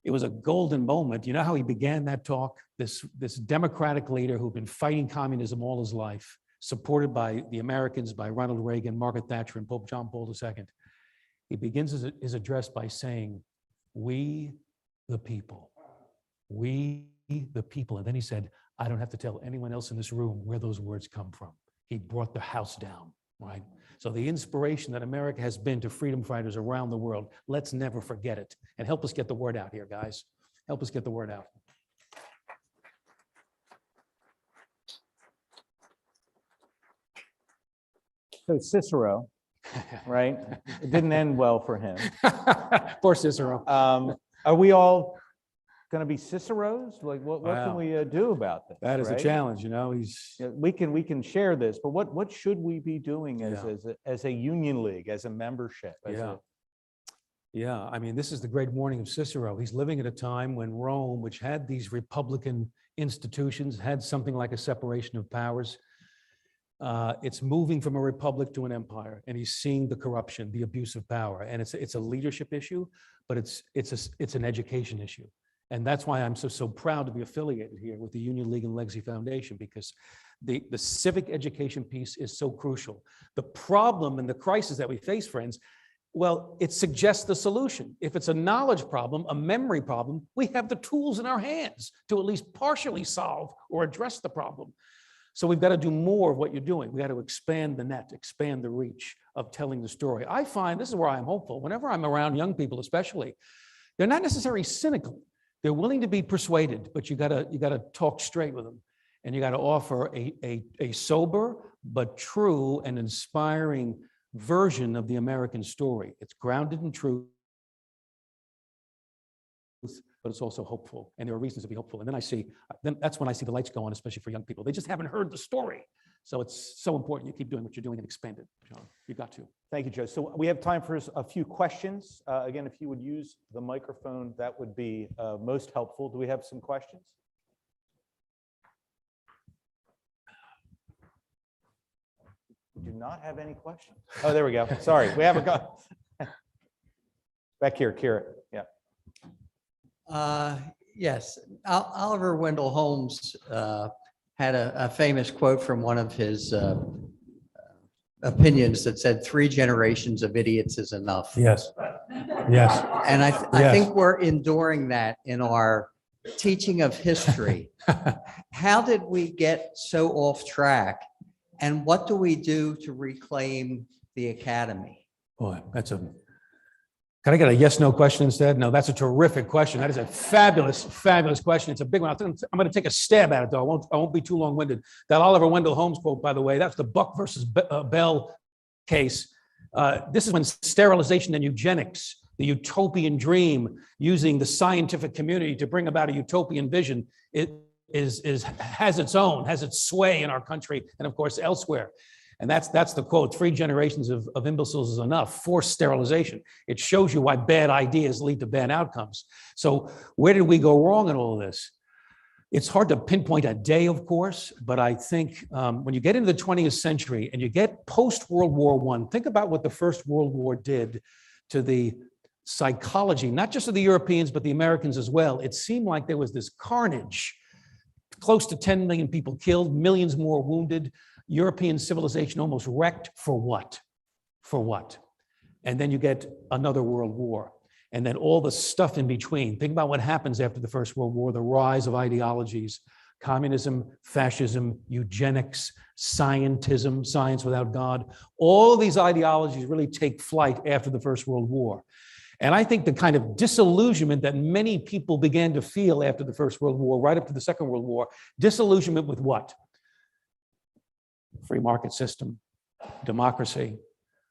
It was a golden moment. You know how he began that talk? This Democratic leader who'd been fighting communism all his life, supported by the Americans, by Ronald Reagan, Margaret Thatcher, and Pope John Paul II. He begins his address by saying, "We the people, we the people." And then he said, "I don't have to tell anyone else in this room where those words come from." He brought the house down, right? So the inspiration that America has been to freedom fighters around the world, let's never forget it. And help us get the word out here, guys. Help us get the word out. So Cicero, right? It didn't end well for him. Poor Cicero. Are we all going to be Ciceros? Like, what can we do about this? That is right? a challenge, you know. Yeah, we can share this, but what should we be doing as a union league, as a membership? Yeah, I mean, this is the great warning of Cicero. He's living at a time when Rome, which had these republican institutions, had something like a separation of powers. It's moving from a republic to an empire, and he's seeing the corruption, the abuse of power, and it's a leadership issue, but it's an education issue. And that's why I'm so proud to be affiliated here with the Union League and Legacy Foundation, because the civic education piece is so crucial. The problem and the crisis that we face, friends, well, it suggests the solution. If it's a knowledge problem, a memory problem, we have the tools in our hands to at least partially solve or address the problem. So we've got to do more of what you're doing. We got to expand the net, expand the reach of telling the story. I find, this is where I'm hopeful, whenever I'm around young people especially, they're not necessarily cynical. They're willing to be persuaded, but you gotta talk straight with them, and you gotta offer a sober but true and inspiring version of the American story. It's grounded in truth, but it's also hopeful, and there are reasons to be hopeful. And then that's when I see the lights go on, especially for young people. They just haven't heard the story. So it's so important you keep doing what you're doing and expand it, John. You got to. Thank you, Joe. So we have time for a few questions. Again, if you would use the microphone, that would be most helpful. Do we have some questions? We do not have any questions. Oh, there we go. Sorry, we haven't got. Back here, Kira. Yeah. Yes, Oliver Wendell Holmes had a famous quote from one of his opinions that said, 3 generations of idiots is enough. Yes, yes. And I think we're enduring that in our teaching of history. How did we get so off track? And what do we do to reclaim the academy? Boy, can I get a yes, no question instead? No, that's a terrific question. That is a fabulous, fabulous question. It's a big one. I'm going to take a stab at it, though. I won't be too long-winded. That Oliver Wendell Holmes quote, by the way, that's the Buck versus Bell case. This is when sterilization and eugenics, the utopian dream, using the scientific community to bring about a utopian vision, has its sway in our country and, of course, elsewhere. And that's the quote, 3 generations of imbeciles is enough, forced sterilization. It shows you why bad ideas lead to bad outcomes. So where did we go wrong in all of this? It's hard to pinpoint a day, of course, but I think when you get into the 20th century and you get post-World War I, think about what the First World War did to the psychology, not just of the Europeans, but the Americans as well. It seemed like there was this carnage, close to 10 million people killed, millions more wounded, European civilization almost wrecked. For what? For what? And then you get another world war. And then all the stuff in between. Think about what happens after the First World War, the rise of ideologies, communism, fascism, eugenics, scientism, science without God. All of these ideologies really take flight after the First World War. And I think the kind of disillusionment that many people began to feel after the First World War, right up to the Second World War, disillusionment with what? Free market system, democracy,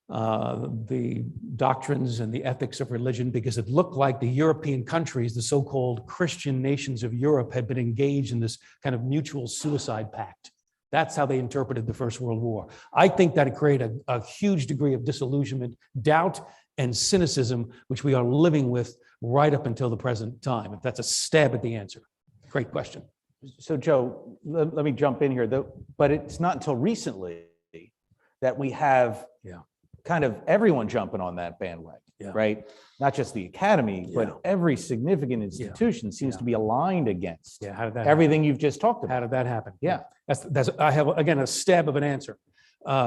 the doctrines and the ethics of religion, because it looked like the European countries, the so-called Christian nations of Europe, had been engaged in this kind of mutual suicide pact. That's how they interpreted the First World War. I think that it created a huge degree of disillusionment, doubt, and cynicism, which we are living with right up until the present time. If that's a stab at the answer. Great question. So Joe, let me jump in here, though, but it's not until recently that we have kind of everyone jumping on that bandwagon, right? Not just the academy, but every significant institution seems to be aligned against how did that everything you've just talked about. How did that happen? Yeah. That's I have, again, a stab of an answer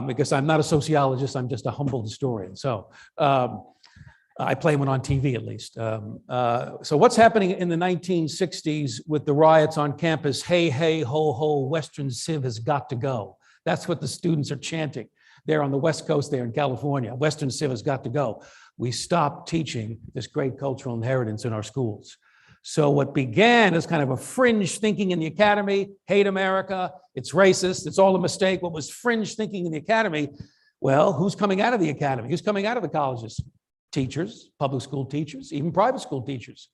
because I'm not a sociologist, I'm just a humble historian. So I play one on TV at least. So what's happening in the 1960s with the riots on campus? Hey, hey, ho, ho, Western Civ has got to go. That's what the students are chanting. They're on the West Coast, there in California. Western Civ has got to go. We stopped teaching this great cultural inheritance in our schools. So what began as kind of a fringe thinking in the academy, hate America, it's racist, it's all a mistake. What was fringe thinking in the academy? Well, who's coming out of the academy? Who's coming out of the colleges? Teachers, public school teachers, even private school teachers.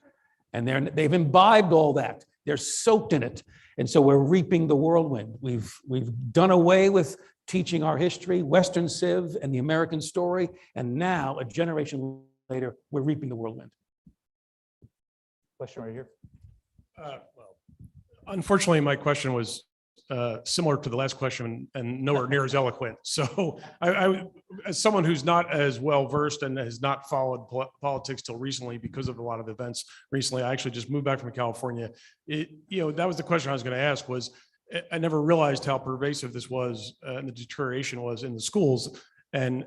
And they've imbibed all that. They're soaked in it. And so we're reaping the whirlwind. We've done away with teaching our history, Western Civ and the American story. And now, a generation later, we're reaping the whirlwind. Question right here. Well, unfortunately, my question was similar to the last question and nowhere near as eloquent. So I, as someone who's not as well versed and has not followed politics till recently because of a lot of events recently, I actually just moved back from California. That was the question I was going to ask was, I never realized how pervasive this was and the deterioration was in the schools. And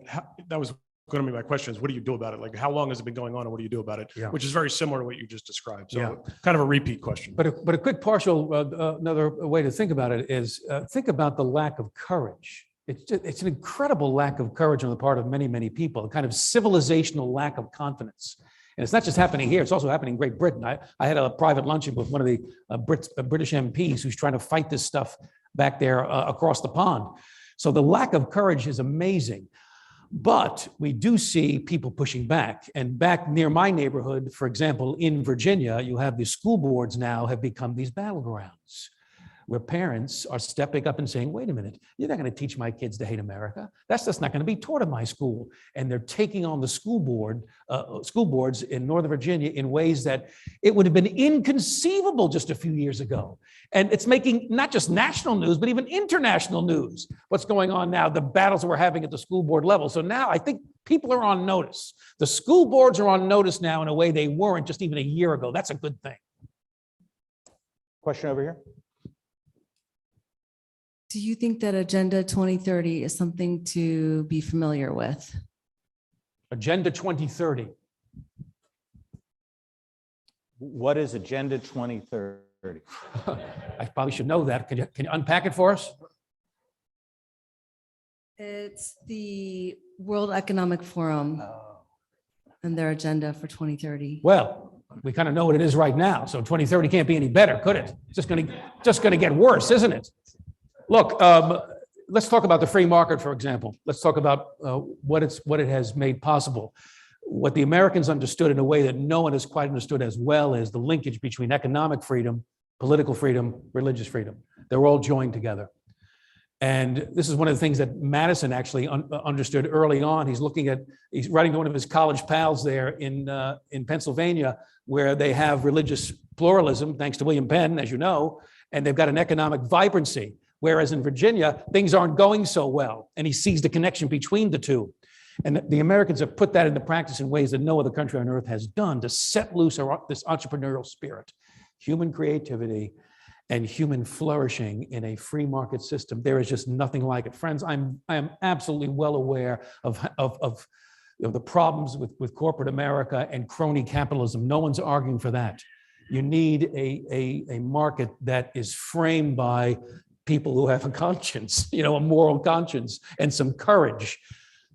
that was going to be my question is, what do you do about it? Like, how long has it been going on and what do you do about it? Yeah. Which is very similar to what you just described. So kind of a repeat question. But a quick partial, another way to think about it is think about the lack of courage. It's an incredible lack of courage on the part of many, many people, a kind of civilizational lack of confidence. And it's not just happening here, it's also happening in Great Britain. I had a private luncheon with one of the British MPs who's trying to fight this stuff back there across the pond. So the lack of courage is amazing. But we do see people pushing back. And back near my neighborhood, for example, in Virginia, you have the school boards now have become these battlegrounds where parents are stepping up and saying, wait a minute, you're not going to teach my kids to hate America. That's just not going to be taught in my school. And they're taking on the school boards in Northern Virginia in ways that it would have been inconceivable just a few years ago. And it's making not just national news, but even international news. What's going on now, the battles we're having at the school board level. So now I think people are on notice. The school boards are on notice now in a way they weren't just even a year ago. That's a good thing. Question over here. Do you think that Agenda 2030 is something to be familiar with? Agenda 2030. What is Agenda 2030? I probably should know that. Can you unpack it for us? It's the World Economic Forum and their agenda for 2030. Well, we kind of know what it is right now. So 2030 can't be any better, could it? It's just going to get worse, isn't it? Look, let's talk about the free market, for example. Let's talk about what it has made possible. What the Americans understood in a way that no one has quite understood as well is the linkage between economic freedom, political freedom, religious freedom. They're all joined together. And this is one of the things that Madison actually understood early on. He's writing to one of his college pals there in Pennsylvania, where they have religious pluralism, thanks to William Penn, as you know, and they've got an economic vibrancy. Whereas in Virginia, things aren't going so well. And he sees the connection between the two. And the Americans have put that into practice in ways that no other country on earth has done to set loose this entrepreneurial spirit, human creativity, and human flourishing in a free market system. There is just nothing like it. Friends, I am absolutely well aware of the problems with corporate America and crony capitalism. No one's arguing for that. You need a market that is framed by people who have a conscience, a moral conscience and some courage.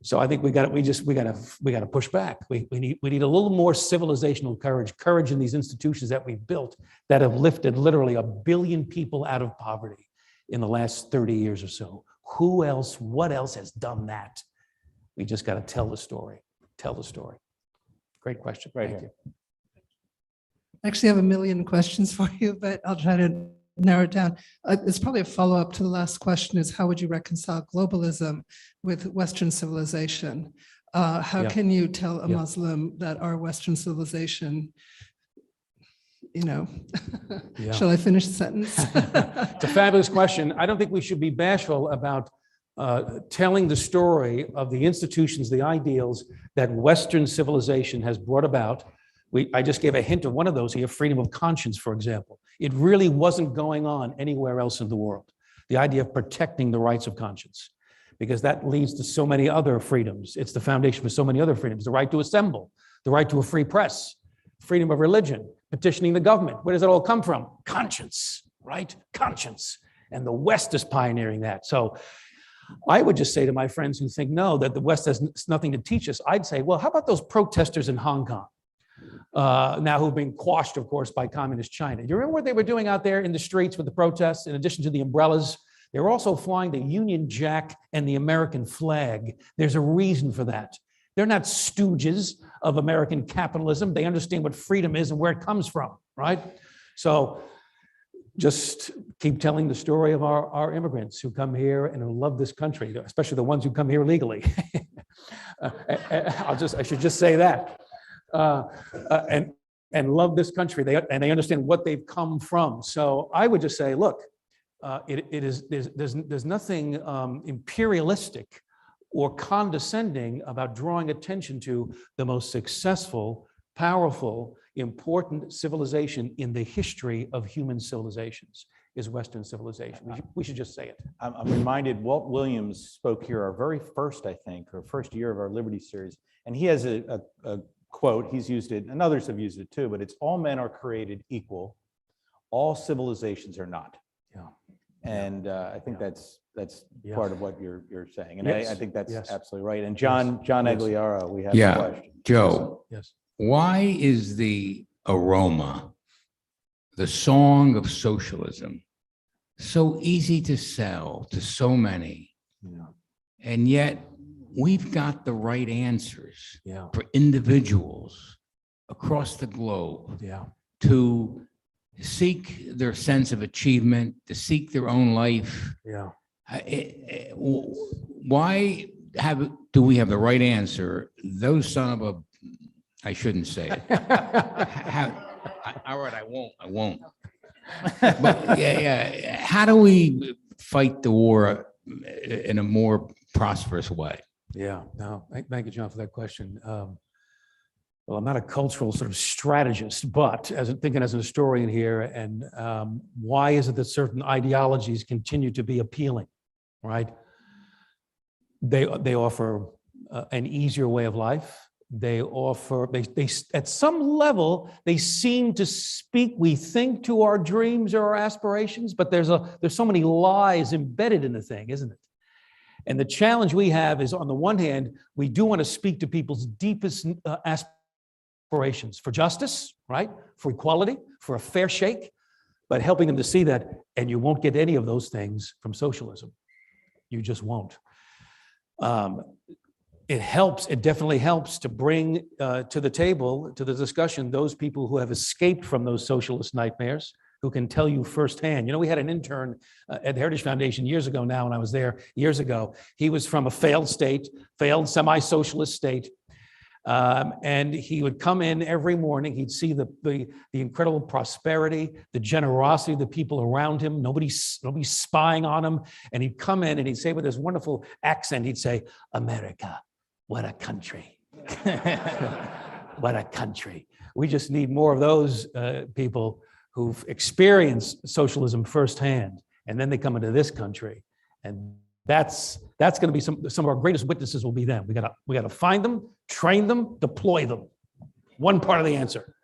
So I think we got to push back. We need a little more civilizational courage in these institutions that we've built that have lifted literally 1 billion people out of poverty in the last 30 years or so. What else has done that? We just got to tell the story. Great question. Right Thank here. you. I actually have a million questions for you, but I'll try to narrow it down. It's probably a follow-up to the last question is how would you reconcile globalism with Western civilization? How can you tell a Muslim that our Western civilization, shall I finish the sentence? It's a fabulous question. I don't think we should be bashful about telling the story of the institutions, the ideals that Western civilization has brought about. I just gave a hint of one of those here, freedom of conscience, for example. It really wasn't going on anywhere else in the world. The idea of protecting the rights of conscience, because that leads to so many other freedoms. It's the foundation for so many other freedoms. The right to assemble, the right to a free press, freedom of religion, petitioning the government. Where does it all come from? Conscience, right? Conscience. And the West is pioneering that. So I would just say to my friends who think, no, that the West has nothing to teach us, I'd say, well, how about those protesters in Hong Kong? Now who've been quashed, of course, by communist China. Do you remember what they were doing out there in the streets with the protests? In addition to the umbrellas, they were also flying the Union Jack and the American flag. There's a reason for that. They're not stooges of American capitalism. They understand what freedom is and where it comes from, right? So just keep telling the story of our immigrants who come here and who love this country, especially the ones who come here legally. I should just say that. And love this country. They understand what they've come from. So I would just say, look, there's nothing imperialistic or condescending about drawing attention to the most successful, powerful, important civilization in the history of human civilizations is Western civilization. We should just say it. I'm reminded Walt Williams spoke here our very first, I think, or first year of our Liberty series, and he has a quote, he's used it, and others have used it too, but it's all men are created equal, all civilizations are not. Yeah. And I think that's Yeah. part of what you're saying, and Yes. I think that's Yes. absolutely right. And John Yes. Agliara, we have a Yeah, question. Joe, Yes. why is the aroma, the song of socialism, so easy to sell to so many? Yeah. And yet we've got the right answers Yeah. for individuals across the globe Yeah. to seek their sense of achievement, to seek their own life. Yeah. Why do we have the right answer? Those son of a, I shouldn't say it. All right, I won't. But yeah. How do we fight the war in a more prosperous way? Yeah, no, thank you, John, for that question. Well, I'm not a cultural sort of strategist, but thinking as an historian here, and why is it that certain ideologies continue to be appealing, right? They offer an easier way of life. They offer, they at some level, they seem to speak, we think, to our dreams or our aspirations, but there's so many lies embedded in the thing, isn't it? And the challenge we have is, on the one hand, we do want to speak to people's deepest aspirations for justice, right? For equality, for a fair shake, but helping them to see that, and you won't get any of those things from socialism. You just won't. It definitely helps to bring to the table, to the discussion, those people who have escaped from those socialist nightmares, who can tell you firsthand. We had an intern at the Heritage Foundation years ago now, when I was there years ago. He was from a failed semi-socialist state. And he would come in every morning. He'd see the incredible prosperity, the generosity of the people around him. Nobody's spying on him. And he'd come in and he'd say with his wonderful accent, he'd say, "America, what a country." What a country. We just need more of those people who've experienced socialism firsthand, and then they come into this country, and that's going to be some of our greatest witnesses will be them. We got to find them, train them, deploy them. One part of the answer.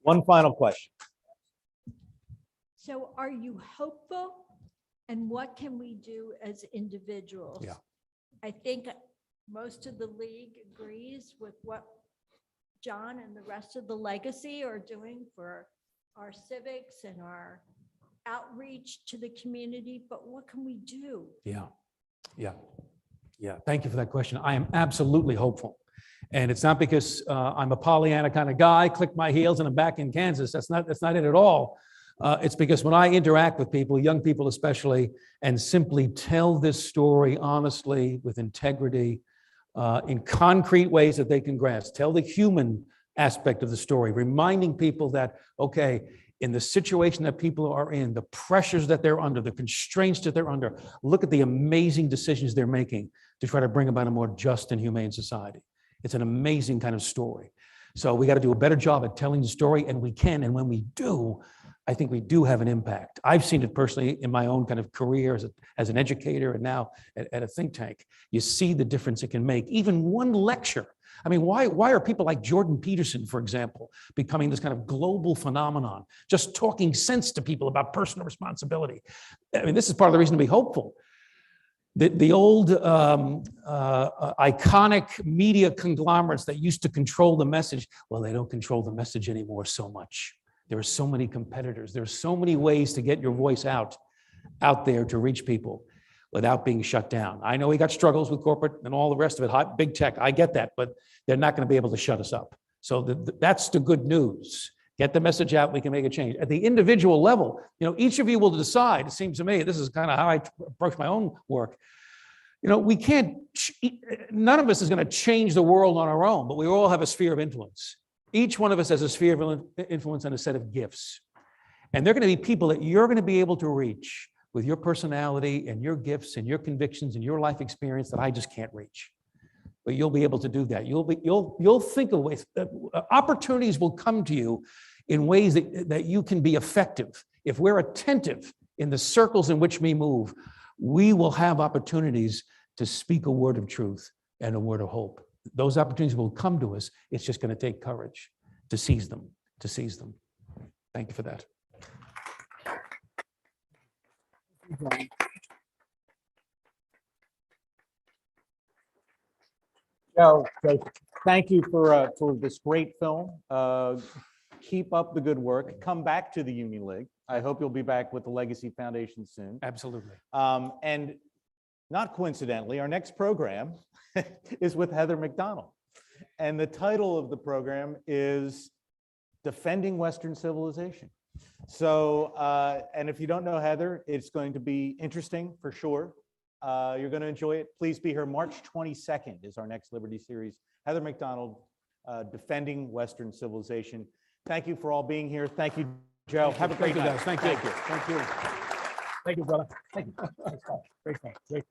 One final question. So are you hopeful? And what can we do as individuals? Yeah. I think most of the league agrees with what John and the rest of the legacy are doing for our civics and our outreach to the community, but what can we do? Yeah, yeah, yeah. Thank you for that question. I am absolutely hopeful. And it's not because I'm a Pollyanna kind of guy, click my heels and I'm back in Kansas. That's not it at all. It's because when I interact with people, young people especially, and simply tell this story honestly, with integrity, in concrete ways that they can grasp, tell the human aspect of the story, reminding people that, okay, in the situation that people are in, the pressures that they're under, the constraints that they're under, look at the amazing decisions they're making to try to bring about a more just and humane society. It's an amazing kind of story. So we got to do a better job at telling the story, and we can. And when we do, I think we do have an impact. I've seen it personally in my own kind of career as an educator and now at a think tank. You see the difference it can make. Even one lecture. I mean, why are people like Jordan Peterson, for example, becoming this kind of global phenomenon, just talking sense to people about personal responsibility? I mean, this is part of the reason to be hopeful. The old iconic media conglomerates that used to control the message, well, they don't control the message anymore so much. There are so many competitors. There's so many ways to get your voice out there to reach people without being shut down. I know we got struggles with corporate and all the rest of it, big tech, I get that, but they're not going to be able to shut us up. So that's the good news. Get the message out, we can make a change. At the individual level, each of you will decide, it seems to me, this is kind of how I approach my own work. We can't, none of us is going to change the world on our own, but we all have a sphere of influence. Each one of us has a sphere of influence and a set of gifts. And they're going to be people that you're going to be able to reach with your personality and your gifts and your convictions and your life experience that I just can't reach. But you'll be able to do that. You'll think of ways, opportunities will come to you in ways that you can be effective. If we're attentive in the circles in which we move, we will have opportunities to speak a word of truth and a word of hope. Those opportunities will come to us. It's just going to take courage to seize them, Thank you for that. Joe, thank you for this great film. Keep up the good work. Come back to the Union League. I hope you'll be back with the Legacy Foundation soon. Absolutely. And not coincidentally, our next program is with Heather McDonald. And the title of the program is Defending Western Civilization. So, and if you don't know Heather, it's going to be interesting for sure. You're going to enjoy it. Please be here. March 22nd is our next Liberty Series. Heather McDonald, Defending Western Civilization. Thank you for all being here. Thank you, Joe. Have a great night. Thank you. Thank you. Thank you, brother. Thank you. Great fun.